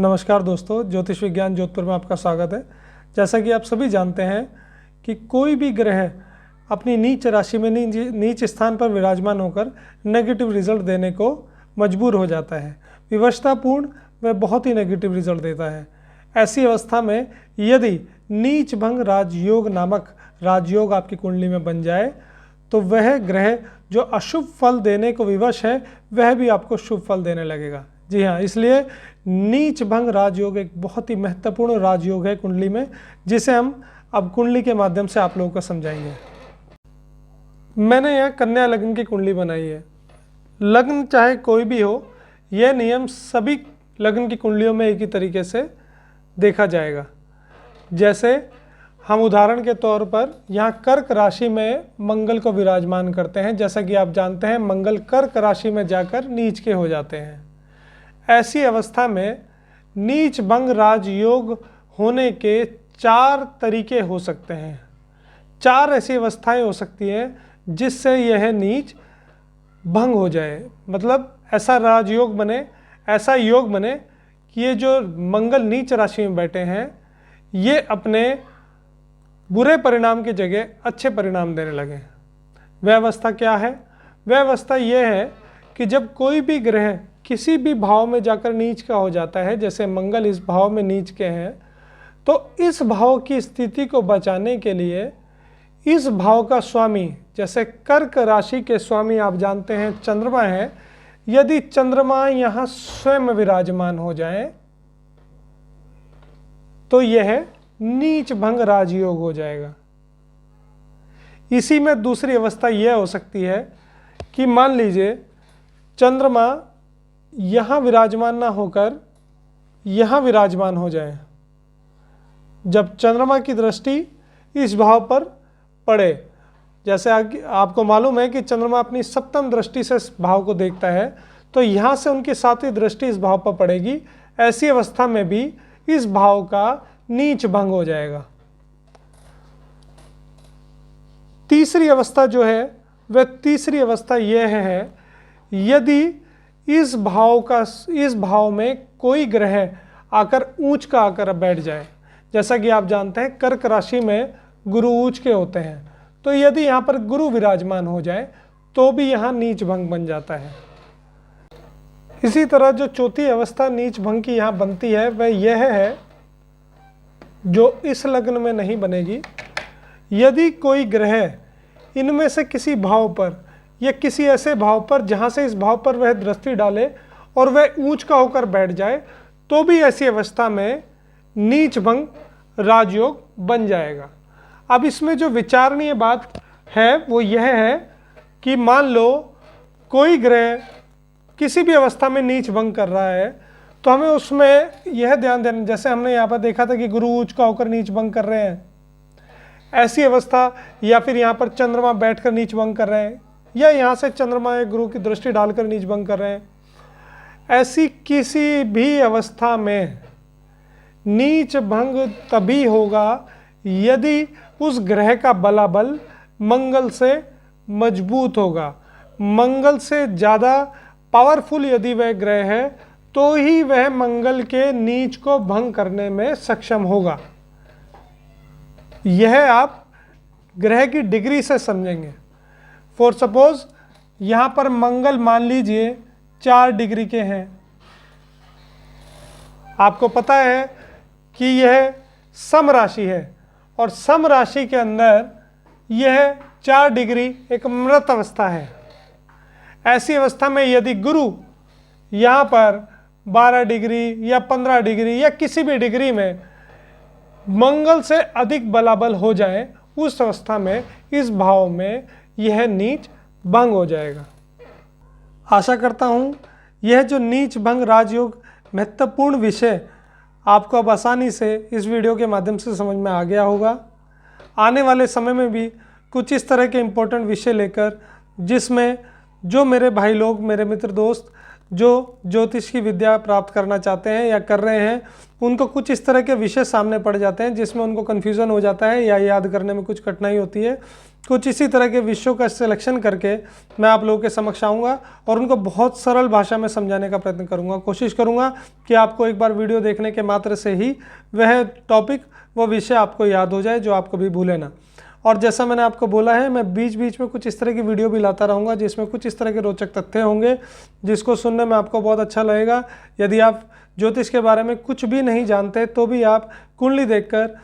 नमस्कार दोस्तों, ज्योतिष विज्ञान जोधपुर में आपका स्वागत है। जैसा कि आप सभी जानते हैं कि कोई भी ग्रह अपनी नीच राशि में नीच स्थान पर विराजमान होकर नेगेटिव रिजल्ट देने को मजबूर हो जाता है। विवशतापूर्ण वह बहुत ही नेगेटिव रिजल्ट देता है। ऐसी अवस्था में यदि नीच भंग राजयोग नामक राजयोग आपकी कुंडली में बन जाए तो वह ग्रह जो अशुभ फल देने को विवश है वह भी आपको शुभ फल देने लगेगा। जी हाँ, इसलिए नीच भंग राजयोग एक बहुत ही महत्वपूर्ण राजयोग है कुंडली में, जिसे हम अब कुंडली के माध्यम से आप लोगों को समझाएंगे। मैंने यह कन्या लग्न की कुंडली बनाई है। लग्न चाहे कोई भी हो, यह नियम सभी लग्न की कुंडलियों में एक ही तरीके से देखा जाएगा। जैसे हम उदाहरण के तौर पर यहाँ कर्क राशि में मंगल को विराजमान करते हैं। जैसा कि आप जानते हैं, मंगल कर्क राशि में जाकर नीच के हो जाते हैं। ऐसी अवस्था में नीच भंग राजयोग होने के 4 तरीके हो सकते हैं। 4 ऐसी अवस्थाएं हो सकती हैं जिससे यह नीच भंग हो जाए, मतलब ऐसा राजयोग बने, ऐसा योग बने कि ये जो मंगल नीच राशि में बैठे हैं ये अपने बुरे परिणाम की जगह अच्छे परिणाम देने लगे। वह अवस्था क्या है? वह अवस्था यह है कि जब कोई भी ग्रह किसी भी भाव में जाकर नीच का हो जाता है, जैसे मंगल इस भाव में नीच के हैं, तो इस भाव की स्थिति को बचाने के लिए इस भाव का स्वामी, जैसे कर्क राशि के स्वामी आप जानते हैं चंद्रमा है, यदि चंद्रमा यहाँ स्वयं विराजमान हो जाए तो यह नीच भंग राजयोग हो जाएगा। इसी में दूसरी अवस्था यह हो सकती है कि मान लीजिए चंद्रमा यहाँ विराजमान ना होकर यहाँ विराजमान हो जाए। जब चंद्रमा की दृष्टि इस भाव पर पड़े, जैसे आपको मालूम है कि चंद्रमा अपनी सप्तम दृष्टि से इस भाव को देखता है, तो यहाँ से उनकी 7वीं दृष्टि इस भाव पर पड़ेगी। ऐसी अवस्था में भी इस भाव का नीच भंग हो जाएगा। तीसरी अवस्था जो है वह तीसरी अवस्था यह है, यदि इस भाव में कोई ग्रह आकर ऊंच का आकर बैठ जाए। जैसा कि आप जानते हैं कर्क राशि में गुरु ऊंच के होते हैं, तो यदि यहाँ पर गुरु विराजमान हो जाए तो भी यहाँ नीच भंग बन जाता है। इसी तरह जो चौथी अवस्था नीच भंग की यहाँ बनती है वह यह है, जो इस लग्न में नहीं बनेगी। यदि कोई ग्रह इनमें से किसी भाव पर या किसी ऐसे भाव पर जहाँ से इस भाव पर वह दृष्टि डाले और वह ऊंच का होकर बैठ जाए तो भी ऐसी अवस्था में नीच भंग राजयोग बन जाएगा। अब इसमें जो विचारणीय बात है वो यह है कि मान लो कोई ग्रह किसी भी अवस्था में नीच भंग कर रहा है तो हमें उसमें यह ध्यान देना, जैसे हमने यहाँ पर देखा था कि गुरु ऊंच का होकर नीच भंग कर रहे हैं, ऐसी अवस्था, या फिर यहाँ पर चंद्रमा बैठकर नीच भंग कर रहे हैं, या यहाँ से चंद्रमा या गुरु की दृष्टि डालकर नीच भंग कर रहे हैं, ऐसी किसी भी अवस्था में नीच भंग तभी होगा यदि उस ग्रह का बलाबल मंगल से मजबूत होगा। मंगल से ज़्यादा पावरफुल यदि वह ग्रह है तो ही वह मंगल के नीच को भंग करने में सक्षम होगा। यह आप ग्रह की डिग्री से समझेंगे। फॉर सपोज यहाँ पर मंगल मान लीजिए 4 डिग्री के हैं। आपको पता है कि यह सम राशि है और सम राशि के अंदर यह 4 डिग्री एक मृत अवस्था है। ऐसी अवस्था में यदि गुरु यहाँ पर 12 डिग्री या 15 डिग्री या किसी भी डिग्री में मंगल से अधिक बलाबल हो जाए, उस अवस्था में इस भाव में यह नीच भंग हो जाएगा। आशा करता हूँ यह जो नीच भंग राजयोग महत्वपूर्ण विषय आपको अब आसानी से इस वीडियो के माध्यम से समझ में आ गया होगा। आने वाले समय में भी कुछ इस तरह के इम्पोर्टेंट विषय लेकर, जिसमें जो मेरे भाई लोग, मेरे मित्र दोस्त जो ज्योतिष की विद्या प्राप्त करना चाहते हैं या कर रहे हैं, उनको कुछ इस तरह के विषय सामने पड़ जाते हैं जिसमें उनको कन्फ्यूज़न हो जाता है या याद करने में कुछ कठिनाई होती है, कुछ इसी तरह के विषयों का सिलेक्शन करके मैं आप लोगों के समक्ष आऊँगा और उनको बहुत सरल भाषा में समझाने का प्रयत्न करूँगा। कोशिश करूँगा कि आपको एक बार वीडियो देखने के मात्र से ही वह टॉपिक, वो विषय आपको याद हो जाए, जो आप कभी भूले ना। और जैसा मैंने आपको बोला है, मैं बीच बीच में कुछ इस तरह की वीडियो भी लाता रहूँगा जिसमें कुछ इस तरह के रोचक तथ्य होंगे, जिसको सुनने में आपको बहुत अच्छा लगेगा। यदि आप ज्योतिष के बारे में कुछ भी नहीं जानते तो भी आप कुंडली देखकर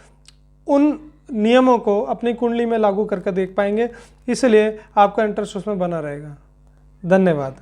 उन नियमों को अपनी कुंडली में लागू करके देख पाएंगे, इसलिए आपका इंटरेस्ट उसमें बना रहेगा। धन्यवाद।